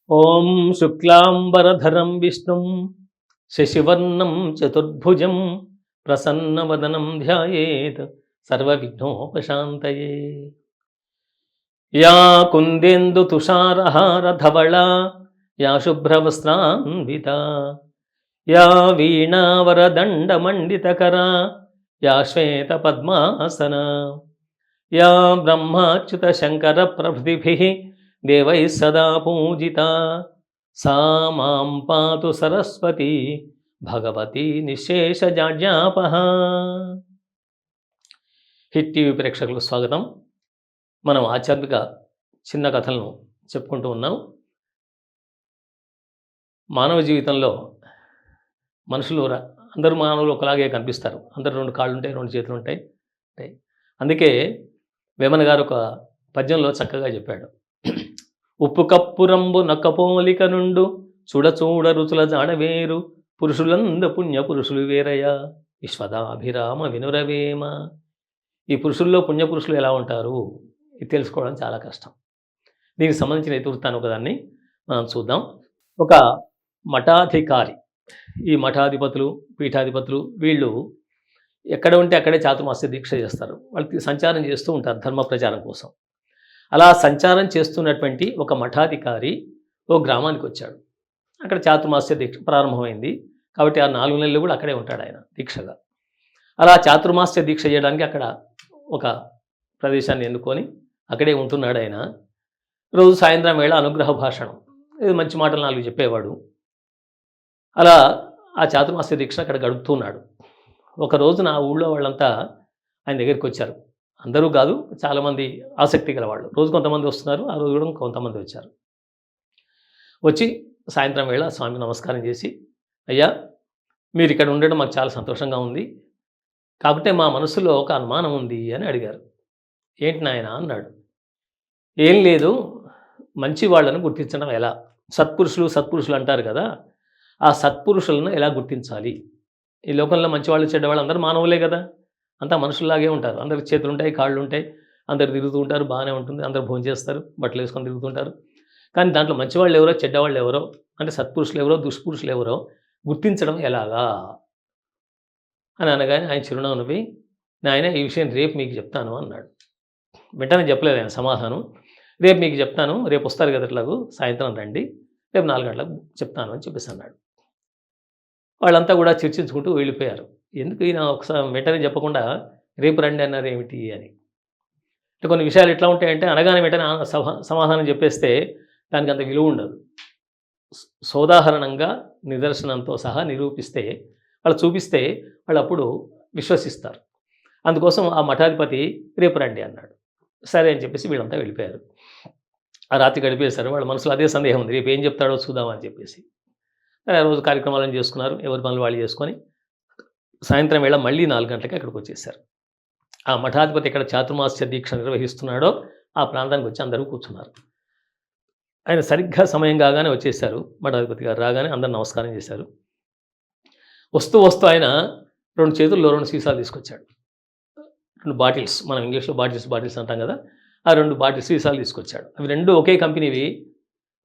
ఓం శుక్లాంబరధరం విష్ణుం శశివర్ణం చతుర్భుజం ప్రసన్నవదనం ధ్యాయేత్ సర్వవిఘ్నోపశాంతయే. యా కుందేందు తుషారహార ధవళా యా శుభ్రవస్త్రాన్వితా యా వీణావరదండమండితకరా యా శ్వేత పద్మాసనా యా బ్రహ్మాచ్యుత శంకర ప్రభృతిభిః దేవైః సదా పూజిత సా మాం పాతు సరస్వతి భగవతి నిశేషజాడ్యాపహ. హిట్ టీవీ ప్రేక్షకులకు స్వాగతం. మనం ఆధ్యాత్మిక చిన్న కథలను చెప్పుకుంటూ ఉన్నాం. మానవ జీవితంలో మనుషులు అందరూ మానవులు ఒకలాగే కనిపిస్తారు. అందరూ రెండు కాళ్ళు ఉంటాయి, రెండు చేతులు ఉంటాయి. అందుకే వేమన గారు ఒక పద్యంలో చక్కగా చెప్పాడు. ఉప్పు కప్పురంబు నక్కపోలిక నుండు చూడ రుచుల జాడవేరు పురుషులంద పుణ్య పురుషులు వేరయ్యా విశ్వదాభిరామ వినురవేమ. ఈ పురుషుల్లో పుణ్యపురుషులు ఎలా ఉంటారు ఇది తెలుసుకోవడం చాలా కష్టం. దీనికి సంబంధించిన ఇతివృత్తాన్ని ఒకదాన్ని మనం చూద్దాం. ఒక మఠాధికారి, ఈ మఠాధిపతులు పీఠాధిపతులు వీళ్ళు ఎక్కడ ఉంటే అక్కడే చాతుర్మాస్య దీక్ష చేస్తారు. వాళ్ళకి సంచారం చేస్తూ ఉంటారు ధర్మ ప్రచారం కోసం. అలా సంచారం చేస్తున్నటువంటి ఒక మఠాధికారి ఓ గ్రామానికి వచ్చాడు. అక్కడ చాతుర్మాస్య దీక్ష ప్రారంభమైంది కాబట్టి ఆ 4 నెలలు కూడా అక్కడే ఉంటాడు ఆయన దీక్షగా. అలా చాతుర్మాస్య దీక్ష చేయడానికి అక్కడ ఒక ప్రదేశాన్ని ఎన్నుకొని అక్కడే ఉంటున్నాడు ఆయన. రోజు సాయంత్రం వేళ అనుగ్రహ భాషణం, ఇది మంచి మాటలు 4 చెప్పేవాడు. అలా ఆ చాతుర్మాస్య దీక్ష అక్కడ గడుపుతున్నాడు. ఒక రోజున ఆ ఊళ్ళో వాళ్ళంతా ఆయన దగ్గరికి వచ్చారు. అందరూ కాదు, చాలామంది ఆసక్తి గలవాళ్ళు. రోజు కొంతమంది వస్తున్నారు, ఆ రోజు కూడా కొంతమంది వచ్చారు. వచ్చి సాయంత్రం వేళ స్వామి నమస్కారం చేసి, అయ్యా మీరు ఇక్కడ ఉండడం మాకు చాలా సంతోషంగా ఉంది, కాకపోతే మా మనసులో ఒక అనుమానం ఉంది అని అడిగారు. ఏంటి నాయన అన్నాడు. ఏం లేదు, మంచి వాళ్ళను గుర్తించడం ఎలా? సత్పురుషులు అంటారు కదా, ఆ సత్పురుషులను ఎలా గుర్తించాలి? ఈ లోకంలో మంచివాళ్ళు చెడ్డవాళ్ళు అందరూ మానవులే కదా, అంతా మనుషుల్లాగే ఉంటారు. అందరికి చేతులు ఉంటాయి, కాళ్ళు ఉంటాయి, అందరు తిరుగుతూ ఉంటారు, బాగానే ఉంటుంది, అందరు భోజనం చేస్తారు, బట్టలు వేసుకొని తిరుగుతుంటారు. కానీ దాంట్లో మంచివాళ్ళు ఎవరో చెడ్డవాళ్ళు ఎవరో, అంటే సత్పురుషులు ఎవరో దుష్పురుషులు ఎవరో గుర్తించడం ఎలాగా అని అనగానే ఆయన చిరునవ్వు నవ్వి, నాయన ఈ విషయం రేపు మీకు చెప్తాను అన్నాడు. వెంటనే చెప్పలేదు ఆయన సమాధానం. రేపు మీకు చెప్తాను, రేపు వస్తారు కదా ఎట్లాగూ, సాయంత్రం రండి, రేపు 4 గంటలకు చెప్తాను అని చెప్పేసి అన్నాడు. వాళ్ళంతా కూడా చర్చించుకుంటూ వెళ్ళిపోయారు. ఎందుకు ఈయన ఒకసారి వెంటనే చెప్పకుండా రేపు రండి అన్నారు ఏమిటి అని. అంటే కొన్ని విషయాలు ఎట్లా ఉంటాయంటే అనగానే వెంటనే సమాధానం చెప్పేస్తే దానికి అంత విలువ ఉండదు. సోదాహరణంగా నిదర్శనంతో సహా నిరూపిస్తే, వాళ్ళు చూపిస్తే వాళ్ళు అప్పుడు విశ్వసిస్తారు. అందుకోసం ఆ మఠాధిపతి రేపు రండి అన్నాడు. సరే అని చెప్పేసి వీళ్ళంతా వెళ్ళిపోయారు. ఆ రాత్రి గడిపేశారు. వాళ్ళ మనసులో అదే సందేహం ఉంది, రేపు ఏం చెప్తాడో చూద్దామని చెప్పేసి. ఆ రోజు కార్యక్రమాలను చేసుకున్నారు, ఎవరి పనులు వాళ్ళు చేసుకొని సాయంత్రం వేళ మళ్ళీ 4 గంటలకి అక్కడికి వచ్చేసారు. ఆ మఠాధిపతి ఎక్కడ చాతుర్మాస్య దీక్ష నిర్వహిస్తున్నాడో ఆ ప్రాంతానికి వచ్చి అందరూ కూర్చున్నారు. ఆయన సరిగ్గా సమయం కాగానే వచ్చేసారు. మఠాధిపతి గారు రాగానే అందరు నమస్కారం చేశారు. వస్తూ ఆయన 2 చేతుల్లో 2 సీసాలు తీసుకొచ్చాడు. 2 బాటిల్స్, మనం ఇంగ్లీష్లో బాటిల్స్ అంటాం కదా, ఆ 2 బాటిల్స్ సీసాలు తీసుకొచ్చాడు. అవి 2 ఒకే కంపెనీవి,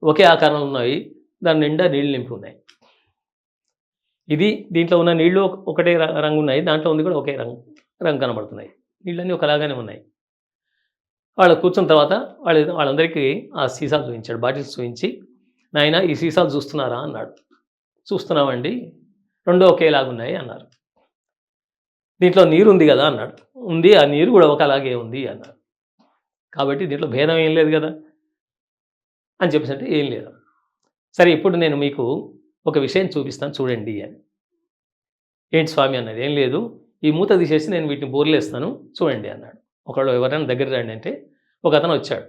ఒకే ఆకారంలో ఉన్నాయి, దాని నిండా నీళ్లు నింపి ఉన్నాయి. దీంట్లో ఉన్న నీళ్లు ఒకటే రంగు ఉన్నాయి, దాంట్లో ఉంది కూడా ఒకే రంగు కనబడుతున్నాయి. నీళ్ళన్నీ ఒకలాగానే ఉన్నాయి. వాళ్ళు కూర్చున్న తర్వాత వాళ్ళందరికీ ఆ సీసాలు చూపించాడు, బాటిల్స్ చూపించి, నాయన ఈ సీసాలు చూస్తున్నారా అన్నాడు. చూస్తున్నామండి, 2 ఒకేలాగున్నాయి అన్నారు. దీంట్లో నీరు ఉంది కదా అన్నాడు. ఉంది, ఆ నీరు కూడా ఒకలాగే ఉంది అన్నారు. కాబట్టి దీంట్లో భేదం ఏం లేదు కదా అని చెప్పేసి అంటే ఏం లేదు. సరే ఇప్పుడు నేను మీకు ఒక విషయం చూపిస్తాను చూడండి అని. ఏంటి స్వామి అన్నది. ఏం లేదు, ఈ మూత తీసేసి నేను వీటిని బోర్లేస్తాను చూడండి అన్నాడు. ఒకళ్ళు ఎవరైనా దగ్గర రండి అంటే ఒక అతను వచ్చాడు.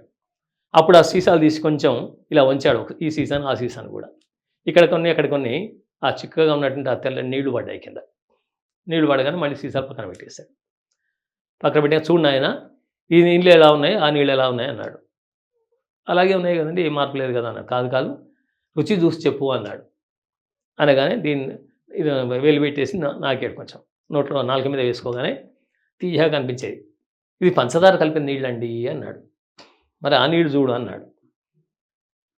అప్పుడు ఆ సీసాలు తీసి కొంచెం ఇలా వంచాడు, ఈ సీసాను ఆ సీసాను కూడా. ఇక్కడ కొన్ని అక్కడ కొన్ని ఆ చిక్కగా ఉన్నటువంటి ఆ తెల్ల నీళ్లు పడ్డాయి కింద. నీళ్లు పడగానే మళ్ళీ సీసాలు పక్కన పెట్టేశాడు. పక్కన పెట్టాక చూడండి ఆయన, ఈ నీళ్ళు ఎలా ఉన్నాయి, ఆ నీళ్ళు ఎలా ఉన్నాయి అన్నాడు. అలాగే ఉన్నాయి కదండి, ఏం మార్పు లేదు కదా అన్నాడు. కాదు రుచి చూసి చెప్పు అన్నాడు. అనగానే దీన్ని ఇది వేలు పెట్టేసి నాకాడు, కొంచెం నోట్లో నాలుక మీద వేసుకోగానే తీయగా కనిపించేది. ఇది పంచదార కలిపిన నీళ్ళండి అన్నాడు. మరి ఆ నీళ్ళు చూడు అన్నాడు.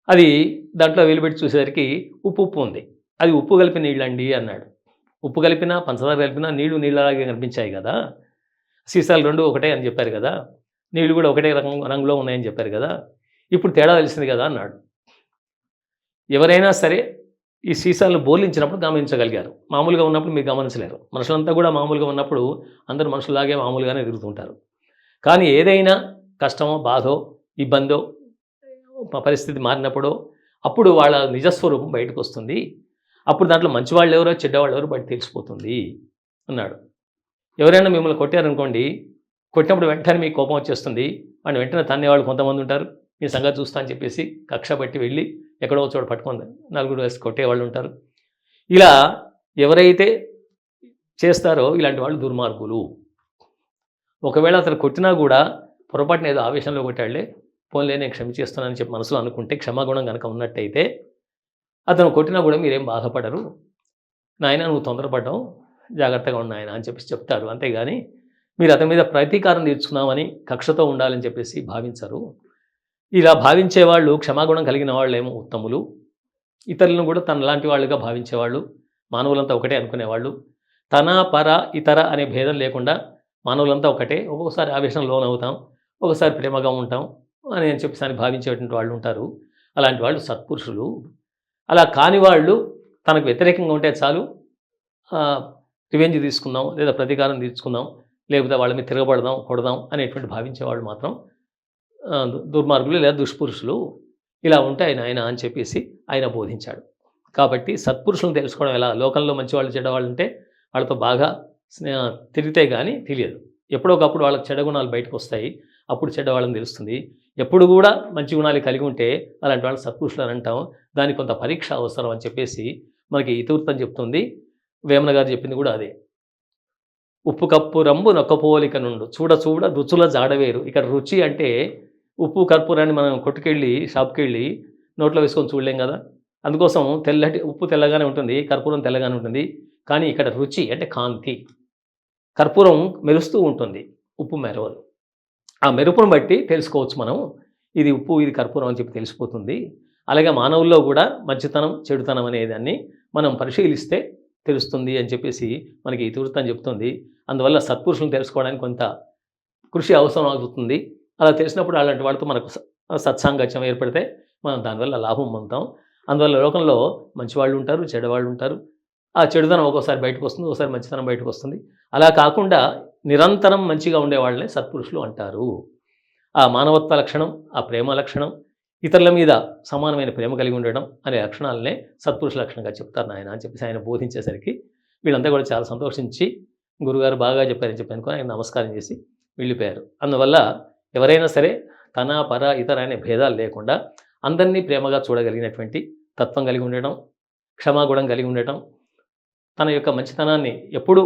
అది దాంట్లో వెలిపెట్టి చూసేసరికి ఉప్పు ఉంది. అది ఉప్పు కలిపిన నీళ్ళండి అన్నాడు. ఉప్పు కలిపినా, పంచదార కలిపినా నీళ్ళలాగే కనిపించాయి కదా! సీసాలు 2 ఒకటే అని చెప్పారు కదా! నీళ్ళు కూడా ఒకటే రంగులో ఉన్నాయని చెప్పారు కదా! ఇప్పుడు తేడా తెలిసింది కదా అన్నాడు. ఎవరైనా సరే ఈ సీసాలను బోర్లించినప్పుడు గమనించగలిగారు. మామూలుగా ఉన్నప్పుడు మీరు గమనించలేరు. మనుషులంతా కూడా మామూలుగా ఉన్నప్పుడు అందరూ మనుషుల్లాగే మామూలుగానే తిరుగుతుంటారు. కానీ ఏదైనా కష్టమో, బాధో, ఇబ్బందో, పరిస్థితి మారినప్పుడో అప్పుడు వాళ్ళ నిజస్వరూపం బయటకొస్తుంది. అప్పుడు దాంట్లో మంచివాళ్ళెవరో, చెడ్డవాళ్ళెవరో బయట తెలిసిపోతుంది అన్నాడు. ఎవరైనా మిమ్మల్ని కొట్టారనుకోండి, కొట్టినప్పుడు వెంటనే మీకు కోపం వచ్చేస్తుంది. వాడిని వెంటనే తన్నేవాళ్ళు కొంతమంది ఉంటారు. మీ సంగతి చూస్తా అని చెప్పేసి కక్ష పెట్టి వెళ్ళి ఎక్కడో చోట పట్టుకొని నలుగురు వేసి కొట్టేవాళ్ళు ఉంటారు. ఇలా ఎవరైతే చేస్తారో ఇలాంటి వాళ్ళు దుర్మార్గులు. ఒకవేళ అతను కొట్టినా కూడా పొరపాటున ఏదో ఆవేశంలో కొట్టాడులే, పోన్లే నేను క్షమించేస్తున్నానని చెప్పి మనసులో అనుకుంటే, క్షమాగుణం కనుక ఉన్నట్టయితే అతను కొట్టినా కూడా మీరేం బాధపడరు. నాయన నువ్వు తొందరపడ్డావు, జాగ్రత్తగా ఉండు నాయన అని చెప్పేసి చెప్తారు. అంతేగాని మీరు అతని మీద ప్రతీకారం తీర్చుకున్నామని కక్షతో ఉండాలని చెప్పేసి భావించరు. ఇలా భావించేవాళ్ళు క్షమాగుణం కలిగిన వాళ్ళేమో ఉత్తములు. ఇతరులను కూడా తనలాంటి వాళ్ళుగా భావించేవాళ్ళు, మానవులంతా ఒకటే అనుకునేవాళ్ళు. తన, పర, ఇతర అనే భేదం లేకుండా మానవులంతా ఒకటే. ఒక్కొక్కసారి ఆవేశంలో లోనవుతాం, ఒకసారి ప్రేమగా ఉంటాం అని చెప్పేసి భావించేటువంటి వాళ్ళు ఉంటారు. అలాంటి వాళ్ళు సత్పురుషులు. అలా కాని వాళ్ళు తనకు వ్యతిరేకంగా ఉంటే చాలు, రివెంజ్ తీసుకుందాం, లేదా ప్రతీకారం తీర్చుకుందాం, లేకపోతే వాళ్ళ మీద తిరగబడదాం, కొడదాం అనేటువంటి భావించేవాళ్ళు మాత్రం దుర్మార్గులు లేదా దుష్పురుషులు. ఇలా ఉంటాయి నాయన అని చెప్పేసి ఆయన బోధించాడు. కాబట్టి సత్పురుషులను తెలుసుకోవడం ఎలా? లోకంలో మంచివాళ్ళు, చెడ్డవాళ్ళు ఉంటే వాళ్ళతో బాగా తిరిగితే కానీ తెలియదు. ఎప్పుడోకప్పుడు వాళ్ళకి చెడ్డ గుణాలు బయటకు వస్తాయి. అప్పుడు చెడ్డవాళ్ళని తెలుస్తుంది. ఎప్పుడు కూడా మంచి గుణాలు కలిగి ఉంటే అలాంటి వాళ్ళు సత్పురుషులు అని అంటాం. దానికి కొంత పరీక్ష అవసరం అని చెప్పేసి మనకి ఇతివృత్తం చెప్తుంది. వేమన గారు చెప్పింది కూడా అదే. ఉప్పు కప్పు రంబు నొక్కపోలిక నుండు చూడ చూడ రుచుల జాడవేరు. ఇక్కడ రుచి అంటే ఉప్పు కర్పూరాన్ని మనం కొట్టుకెళ్ళి షాప్కి వెళ్ళి నోట్లో వేసుకొని చూడలేం కదా. అందుకోసం ఉప్పు తెల్లగానే ఉంటుంది, కర్పూరం తెల్లగానే ఉంటుంది. కానీ ఇక్కడ రుచి అంటే కాంతి. కర్పూరం మెరుస్తూ ఉంటుంది, ఉప్పు మెరవదు. ఆ మెరుపును బట్టి తెలుసుకోవచ్చు మనం, ఇది ఉప్పు, ఇది కర్పూరం అని చెప్పి తెలిసిపోతుంది. అలాగే మానవుల్లో కూడా మంచితనం, చెడుతనం అనేదాన్ని మనం పరిశీలిస్తే తెలుస్తుంది అని చెప్పేసి మనకి ఇతివృత్తం చెప్తుంది. అందువల్ల సత్పురుషులను తెలుసుకోవడానికి కొంత కృషి అవసరం అవుతుంది. అలా తెలిసినప్పుడు అలాంటి వాళ్ళతో మనకు సత్సాంగత్యం ఏర్పడితే మనం దానివల్ల లాభం పొందుతాం. అందువల్ల లోకంలో మంచివాళ్ళు ఉంటారు, చెడ్డవాళ్ళు ఉంటారు. ఆ చెడుతనం ఒక్కోసారి బయటకు వస్తుంది, ఒకసారి మంచితనం బయటకు వస్తుంది. అలా కాకుండా నిరంతరం మంచిగా ఉండేవాళ్ళనే సత్పురుషులు అంటారు. ఆ మానవత్వ లక్షణం, ఆ ప్రేమ లక్షణం, ఇతరుల మీద సమానమైన ప్రేమ కలిగి ఉండడం అనే లక్షణాలనే సత్పురుష లక్షణంగా చెప్తారు నాయన అని చెప్పేసి ఆయన బోధించేసరికి వీళ్ళంతా కూడా చాలా సంతోషించి గురుగారు బాగా చెప్పారని చెప్పి అనుకుని ఆయన నమస్కారం చేసి వెళ్ళిపోయారు. అందువల్ల ఎవరైనా సరే తన, పర, ఇతర అనే భేదాలు లేకుండా అందరినీ ప్రేమగా చూడగలిగినటువంటి తత్వం కలిగి ఉండటం, క్షమాగుణం కలిగి ఉండటం, తన యొక్క మంచితనాన్ని ఎప్పుడూ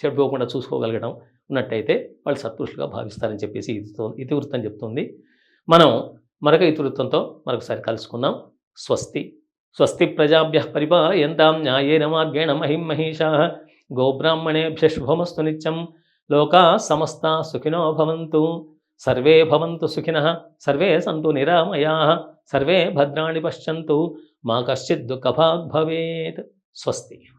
చెడిపోకుండా చూసుకోగలగడం ఉన్నట్టయితే వాళ్ళు సత్పురుషులుగా భావిస్తారని చెప్పేసి ఇతివృత్తం చెప్తుంది. మనం మరొక ఇతివృత్తంతో మరొకసారి కలుసుకుందాం. స్వస్తి. స్వస్తి ప్రజాభ్యః పరిపాలయంతాం న్యాయేన మార్గేణ మహిమహీషాః. గోబ్రాహ్మణేభ్యः శుభమస్తు నిత్యం. లోకాః సమస్తాః సుఖినో భవంతు. సర్వే భవంతు సుఖినః. సర్వే సంతు నిరామయాః. సర్వే భద్రాణి పశ్యంతు. మా కశ్చిద్ దుఃఖభాగ్ భవేత్. స్వస్తి.